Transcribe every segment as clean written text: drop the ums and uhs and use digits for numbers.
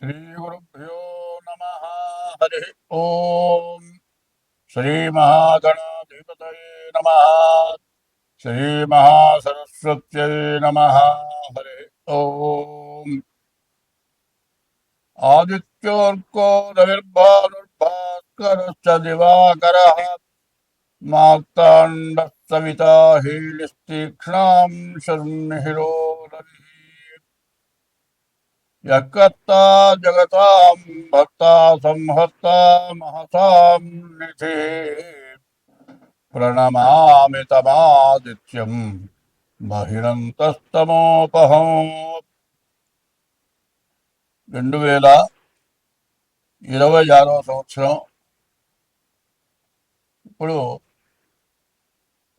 श्रीगुरुभ्यो नमः। हरि ओम। श्रीमहागणाधिपतये नमः। श्रीमहासरस्वत्यै नमः। हरि ओम। आदित्योऽर्को रविर्भानुर्भास्करश्च दिवाकरः मार्ताण्डः सविता हीलिस्तीक्ष्णां शर्मिहिरो रविः। यत्कर्ता जगतां भर्ता संहर्ता महतां निधिः। प्रणमामि तमादित्यं बहिरन्तस्तमोपहं। 2026 సంవత్సరం. ఇప్పుడు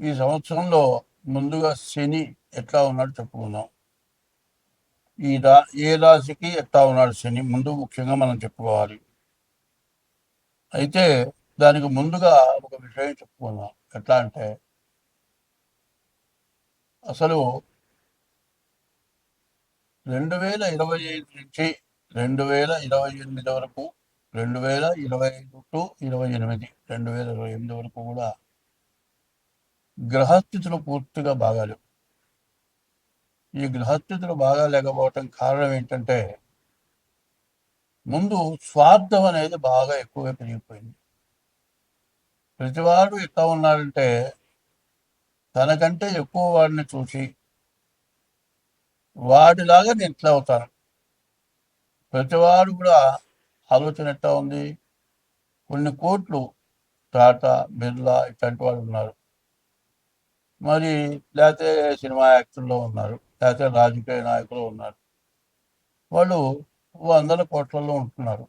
ఈ సంవత్సరంలో ముందుగా శని ఎట్లా ఉన్నాడు చెప్పుకుందాం. ఏ రాశికి ఎట్లా ఉన్నాడు శని ముందు ముఖ్యంగా మనం చెప్పుకోవాలి. అయితే దానికి ముందుగా ఒక విషయం చెప్పుకుందాం. ఎట్లా అంటే అసలు 2025 నుంచి 2028 వరకు, 2025 టు 28, 2028 వరకు కూడా గ్రహస్థితులు పూర్తిగా బాగాలేవు. ఈ గ్రహస్థితులు బాగా లేకపోవటం కారణం ఏంటంటే ముందు స్వార్థం అనేది బాగా ఎక్కువగా పెరిగిపోయింది. ప్రతివాడు ఎట్లా ఉన్నాడంటే తనకంటే ఎక్కువ వాడిని చూసి వాడిలాగా నేను ఎట్లా అవుతాను. ప్రతివాడు కూడా ఆలోచన ఎట్లా ఉంది. కొన్ని కోట్లు టాటా, బిర్లా ఇట్లాంటి వాళ్ళు ఉన్నారు, మరి లేకపోతే సినిమా యాక్టర్లో ఉన్నారు, లేకపోతే రాజకీయ నాయకులు ఉన్నారు. వాళ్ళు వందల కోట్లలో ఉంటున్నారు.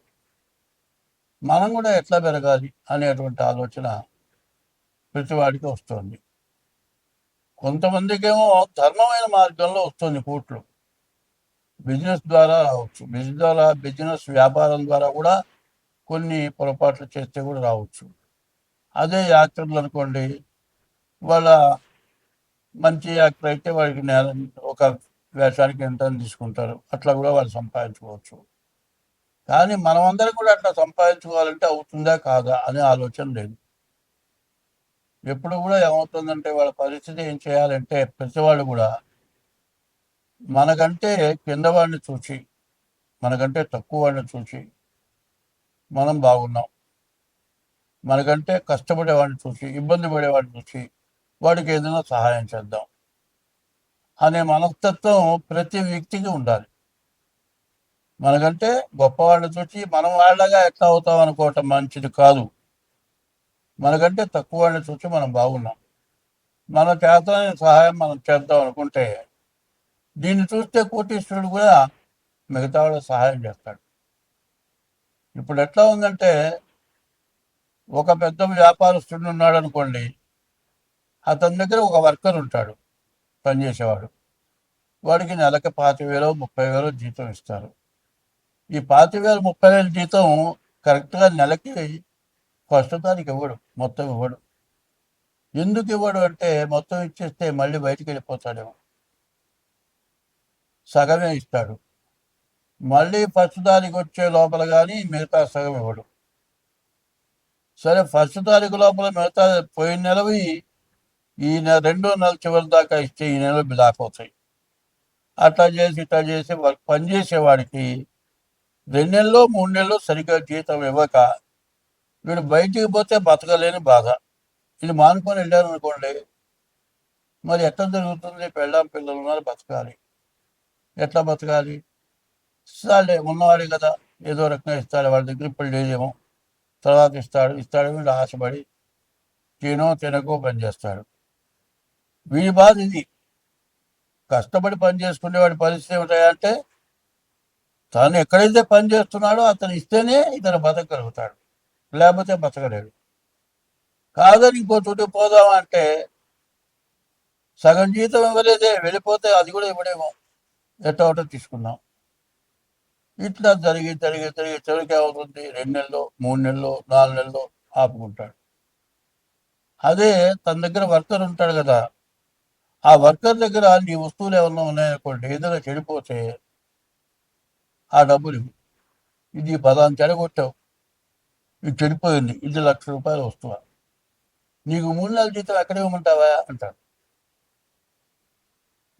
మనం కూడా ఎట్లా పెరగాలి అనేటువంటి ఆలోచన ప్రతివాడికి వస్తుంది. కొంతమందికేమో ధర్మమైన మార్గంలో వస్తుంది కోట్లు. బిజినెస్ ద్వారా రావచ్చు, బిజినెస్ వ్యాపారం ద్వారా కూడా కొన్ని పొరపాట్లు చేస్తే కూడా రావచ్చు. అదే యాక్టర్లు అనుకోండి, వాళ్ళ మంచి యాక్టర్ అయితే వాడికి ఒక వేషానికి ఎంత తీసుకుంటారు, అట్లా కూడా వాళ్ళు సంపాదించుకోవచ్చు. కానీ మనమందరం కూడా అట్లా సంపాదించుకోవాలంటే అవుతుందా కాదా అనే ఆలోచన లేదు. ఎప్పుడు కూడా ఏమవుతుందంటే వాళ్ళ పరిస్థితి ఏం చేయాలంటే ప్రతివాళ్ళు కూడా మనకంటే కింద వాడిని చూసి, మనకంటే తక్కువ వాడిని చూసి మనం బాగున్నాం, మనకంటే కష్టపడేవాడిని చూసి, ఇబ్బంది పడేవాడిని చూసి వాడికి ఏదైనా సహాయం చేద్దాం అనే మనస్తత్వం ప్రతి వ్యక్తికి ఉండాలి. మనకంటే గొప్పవాడిని చూసి మనం వాళ్ళగా ఎట్లా అవుతాం అనుకోవటం మంచిది కాదు. మనకంటే తక్కువ వాడిని చూసి మనం బాగున్నాం, మన చేతనైన సహాయం మనం చేద్దాం అనుకుంటే దీన్ని చూస్తే కోటీశ్వరుడు కూడా మిగతా వాళ్ళకి సహాయం చేస్తాడు. ఇప్పుడు ఎట్లా ఉందంటే ఒక పెద్ద వ్యాపారస్తుడు ఉన్నాడు అనుకోండి, అతని దగ్గర ఒక వర్కర్ ఉంటాడు, పనిచేసేవాడు. వాడికి నెలకి 25,000 30,000 జీతం ఇస్తారు. ఈ 25,000 30,000 జీతం కరెక్ట్గా నెలకి ఫస్ట్ తారీఖు ఇవ్వడు, మొత్తం ఇవ్వడు. ఎందుకు ఇవ్వడు అంటే మొత్తం ఇచ్చేస్తే మళ్ళీ బయటికి వెళ్ళిపోతాడేమో, సగమే ఇస్తాడు. మళ్ళీ ఫస్ట్ తారీఖు వచ్చే లోపల కానీ మిగతా సగం ఇవ్వడు. సరే ఫస్ట్ తారీఖు లోపల మిగతా పోయిన నెలవి ఈ రెండో నెల చివరి దాకా ఇస్తే ఈ నెల బ్లాక్ అవుతాయి. అట్లా చేసి ఇట్లా చేసి పనిచేసేవాడికి 2 నెలలు 3 నెలలు సరిగ్గా జీతం ఇవ్వక వీడు బయటికి పోతే బతకలేని బాధ. ఇది మానుకొని వెళ్ళారు అనుకోండి, మరి ఎట్లా జరుగుతుంది? పెళ్ళాం పిల్లలు ఉన్నారు, బతకాలి. ఎట్లా బతకాలి? ఇస్తాడే ఉన్నవాడే కదా, ఏదో రకంగా ఇస్తాడు. వాళ్ళ దగ్గర ఇప్పుడు లేదేమో, తర్వాత ఇస్తాడు వీడు ఆశపడి తినకో పని చేస్తాడు. వీడి బాధ ఇది. కష్టపడి పని చేసుకునేవాడి పరిస్థితి ఏమిటాయంటే తను ఎక్కడైతే పని చేస్తున్నాడో అతను ఇస్తేనే ఇతను బతకగలుగుతాడు, లేకపోతే బతకలేడు. కాదని ఇంకో చోటు పోదామంటే సగం జీతం ఇవ్వలేదే, వెళ్ళిపోతే అది కూడా ఇవ్వడేమో, ఎట్టో ఒకటో తీసుకున్నాం. ఇట్లా జరిగి జరిగి జరిగి చివరికి అవుతుంది 2 నెలలు 3 నెలలు 4 నెలలు ఆపుకుంటాడు. అదే తన దగ్గర వర్కర్ ఉంటాడు కదా, ఆ వర్కర్ దగ్గర నీ వస్తువులు ఏమన్నా ఉన్నాయనుకోండి, ఏదైనా చెడిపోతే ఆ డబ్బులు ఇవ్వు. ఇది పదాన్ని చెడగొట్టావు, ఇది చెడిపోయింది, ఇది ₹1,00,000 వస్తువా, నీకు 3 నెలల జీతం ఎక్కడ ఇవ్వమంటావా అంటారు.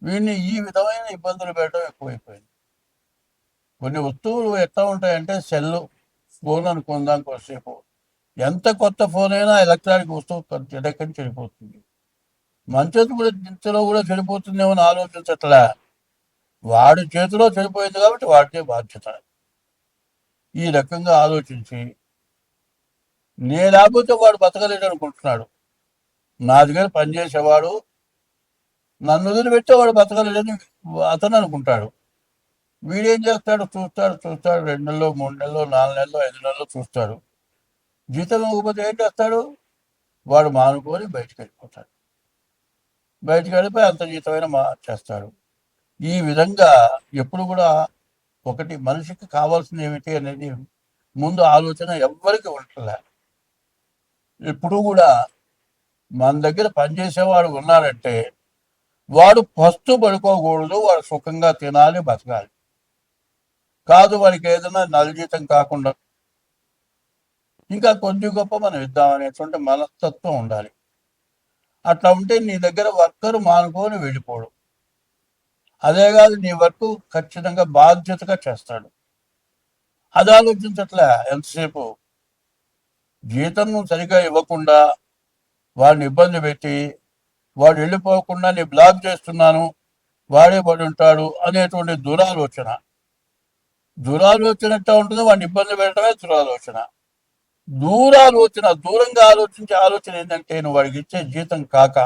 వీడిని ఈ విధమైన ఇబ్బందులు పెట్టడం ఎక్కువైపోయింది. కొన్ని వస్తువులు ఎట్లా ఉంటాయంటే సెల్లు ఫోన్ అనుకుందాం కొద్దిసేపు, ఎంత కొత్త ఫోన్ అయినా ఎలక్ట్రానిక్ వస్తువు చెడక్కని చెడిపోతుంది. మంచం కూడా దించలో కూడా చెడిపోతుందేమో అని ఆలోచించట్లా. వాడి చేతిలో చెడిపోయింది కాబట్టి వాడికే బాధ్యత. ఈ రకంగా ఆలోచించి నేను లేకపోతే వాడు బతకలేడు అనుకుంటున్నాడు. నా దగ్గర పనిచేసేవాడు నన్ను వదిలిపెట్టేవాడు బతకలేడని అతను అనుకుంటాడు. వీడేం చేస్తాడు, చూస్తాడు 2 నెలలు 3 నెలలు 4 నెలలు 5 నెలలు చూస్తాడు. జీతం ఇవ్వకపోతే ఏం చేస్తాడు, వాడు మానుకొని బయటకు వెళ్ళిపోతాడు. బయటకు వెళ్ళిపోయి అంత జీతమైన చేస్తాడు. ఈ విధంగా ఎప్పుడు కూడా ఒకటి మనిషికి కావాల్సింది ఏమిటి అనేది ముందు ఆలోచన ఎవ్వరికి ఉండలే. ఎప్పుడు కూడా మన దగ్గర పనిచేసేవాడు ఉన్నాడంటే వాడు ఫస్ట్ పడుకోకూడదు, వాడు సుఖంగా తినాలి, బతకాలి. కాదు వాడికి ఏదైనా నలజీతం కాకుండా ఇంకా కొద్ది గొప్ప మనం ఇద్దామనేటువంటి మనస్తత్వం ఉండాలి. అట్లా ఉంటే నీ దగ్గర వర్కర్ మానుకొని వెళ్ళిపోడు. అదే కాదు, నీ వర్క్ ఖచ్చితంగా బాధ్యతగా చేస్తాడు. అది ఆలోచించట్లే. ఎంతసేపు జీతం సరిగా ఇవ్వకుండా వాడిని ఇబ్బంది పెట్టి వాడు వెళ్ళిపోకుండా నీ బ్లాక్ చేస్తున్నాను, వాడే పడి ఉంటాడు అనేటువంటి దురాలోచన. దురాలోచనట్టు ఉంటుంది, వాడిని ఇబ్బంది పెట్టడమే దురాలోచన. దూరంగా ఆలోచించే ఆలోచన ఏంటంటే నువ్వు వాడికి ఇచ్చే జీతం కాక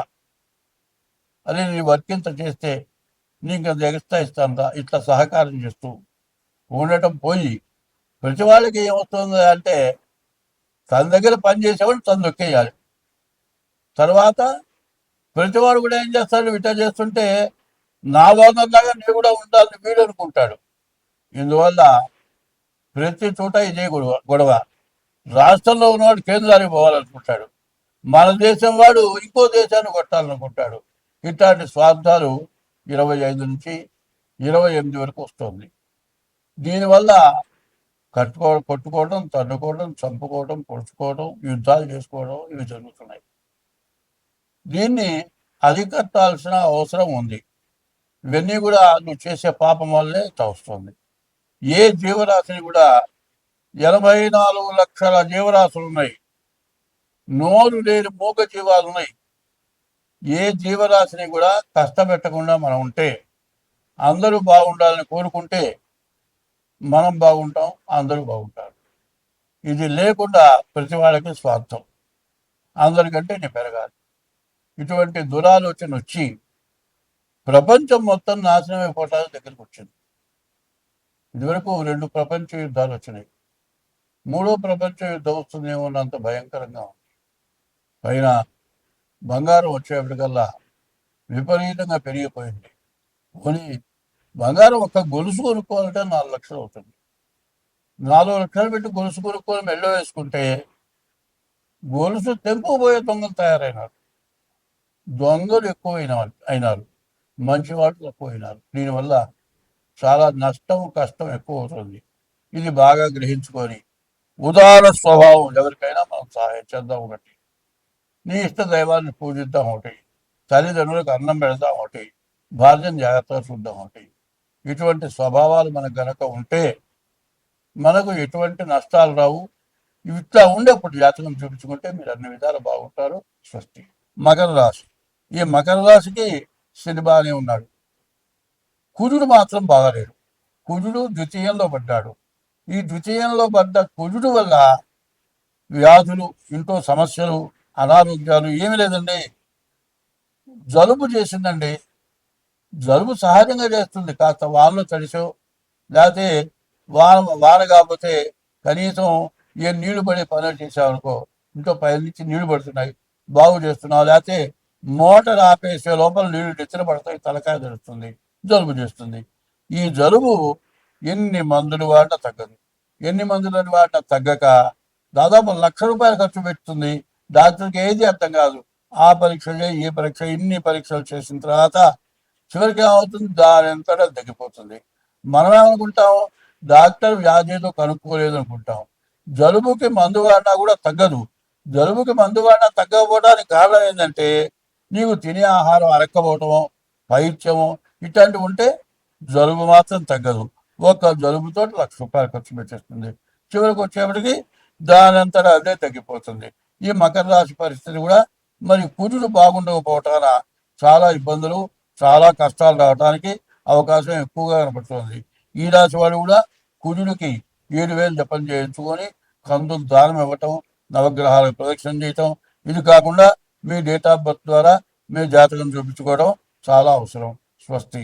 అదే నీ వర్క్ ఇంత చేస్తే నీకు అది ఎక్స్ట్రా ఇస్తాను ఇట్లా సహకారం చేస్తూ ఉండటం పోయి ప్రతి వాళ్ళకి ఏమవుతుంది అంటే తన దగ్గర పనిచేసేవాడు తను నొక్కేయాలి. తర్వాత ప్రతివాడు కూడా ఏం చేస్తాడు, ఇట్లా చేస్తుంటే నా వాళ్ళలాగా నేను కూడా ఉండాలని వీడు అనుకుంటాడు. ఇందువల్ల ప్రతి చోట ఇదే గొడవ. రాష్ట్రంలో ఉన్నవాడు కేంద్రానికి పోవాలనుకుంటాడు, మన దేశం వాడు ఇంకో దేశాన్ని కొట్టాలనుకుంటాడు. ఇట్లాంటి స్వార్థాలు 25 నుంచి 28 వరకు వస్తుంది. దీనివల్ల కొట్టుకోవడం, తన్నుకోవడం, చంపుకోవడం, పొడుచుకోవడం, యుద్ధాలు చేసుకోవడం ఇవి జరుగుతున్నాయి. దీన్ని అరికట్టాల్సిన అవసరం ఉంది. ఇవన్నీ కూడా నువ్వు చేసే పాపం వల్లే వస్తుంది. ఏ జీవరాశిని కూడా 84 లక్షల జీవరాశులు ఉన్నాయి. నోరు లేని మూగ జీవాలు ఉన్నాయి. ఏ జీవరాశిని కూడా కష్టపెట్టకుండా మనం ఉంటే, అందరూ బాగుండాలని కోరుకుంటే మనం బాగుంటాం, అందరూ బాగుంటారు. ఇది లేకుండా ప్రతి వాళ్ళకి స్వార్థం, అందరికంటే నేను పెరగాలి. ఇటువంటి దురాలోచన వచ్చి ప్రపంచం మొత్తం నాశనం అయిపోవటానికి దగ్గరికి వచ్చింది. ఇదివరకు 2 ప్రపంచ యుద్ధాలు వచ్చినాయి. 3వ ప్రపంచ యుద్ధం వస్తుందేమో అన్నంత భయంకరంగా ఉంది. పైన బంగారం వచ్చేప్పటికల్లా విపరీతంగా పెరిగిపోయింది. పోనీ బంగారం ఒక గొలుసు కొనుక్కోవాలంటే 4 లక్షలు అవుతుంది. 4 లక్షలు పెట్టి గొలుసు కొనుక్కొని మెళ్ళో వేసుకుంటే గొలుసు తెంపుకుపోయే దొంగలు తయారైనారు. దొంగలు అయినారు, మంచి వాళ్ళు తక్కువైనారు. దీనివల్ల చాలా నష్టం, కష్టం ఎక్కువ అవుతుంది. ఇది బాగా గ్రహించుకొని ఉదార స్వభావం ఎవరికైనా మనం సహాయం చేద్దాం. ఒకటి నీ ఇష్ట దైవాన్ని పూజిద్దాం, ఒకటి తల్లిదండ్రులకు అన్నం పెడదాం, ఒకటి భార్యను జాగ్రత్తగా చూద్దాం, ఒకటి. ఇటువంటి స్వభావాలు మనకు గనక ఉంటే మనకు ఎటువంటి నష్టాలు రావు. ఇట్లా ఉండేప్పుడు జాతకం చూపించుకుంటే మీరు అన్ని విధాలు బాగుంటారు. స్వస్తి. మకర రాశి. ఈ మకర రాశికి శని బాగానే ఉన్నాడు, కుజుడు మాత్రం బాగాలేడు. కుజుడు ద్వితీయంలో పడ్డాడు. ఈ ద్వితీయంలో పడ్డ కుజుడు వల్ల వ్యాధులు, ఇంట్లో సమస్యలు, అనారోగ్యాలు ఏమీ లేదండి. జలుబు చేసిందండి. జలుబు సహజంగా చేస్తుంది. కాస్త వానలో తడిసో లేకపోతే వాన కాకపోతే కనీసం ఏ నీళ్లు పడే పనులు చేసావనుకో, ఇంట్లో పై నుంచి నీళ్లు పడుతున్నాయి, బాగు చేస్తున్నావు, లేకపోతే మోటార్ ఆపేసే లోపల నీళ్లు నెత్తిన పడతాయి, తలకాయ తెలుస్తుంది, జలుబు చేస్తుంది. ఈ జలుబు ఎన్ని మందులు వాడినా తగ్గదు. ఎన్ని మందులు వాడినా తగ్గక దాదాపు ₹1,00,000 ఖర్చు పెడుతుంది. డాక్టర్కి ఏది అర్థం కాదు. ఆ పరీక్ష చేయి, ఈ పరీక్ష, ఇన్ని పరీక్షలు చేసిన తర్వాత చివరికి ఏమవుతుంది, దాని అంతటా తగ్గిపోతుంది. మనం ఏమనుకుంటాం, డాక్టర్ వ్యాధి ఏదో కనుక్కోలేదు అనుకుంటాం. జలుబుకి మందు వాడినా కూడా తగ్గదు. జలుబుకి మందు వాడినా తగ్గకపోవడానికి కారణం ఏంటంటే నీవు తినే ఆహారం అరక్కపోవటమో పైత్యమో ఇట్లాంటివి ఉంటే జలుబు మాత్రం తగ్గదు. ఒక జలుబుతో ₹1,00,000 ఖర్చు పెట్టేస్తుంది. చివరికి వచ్చేప్పటికి దాని అంతటా అదే తగ్గిపోతుంది. ఈ మకర రాశి పరిస్థితి కూడా మరి కుజుడు బాగుండకపోవటాన చాలా ఇబ్బందులు, చాలా కష్టాలు రావడానికి అవకాశం ఎక్కువగా కనపడుతుంది. ఈ రాశి వాళ్ళు కూడా కుజుడికి 7,000 జపం చేయించుకొని కందులు దానం ఇవ్వటం, నవగ్రహాలకు ప్రదక్షిణ చేయటం, ఇది కాకుండా మీ డేట్ ఆఫ్ బర్త్ ద్వారా మీ జాతకం చూపించుకోవడం చాలా అవసరం. స్వస్తి.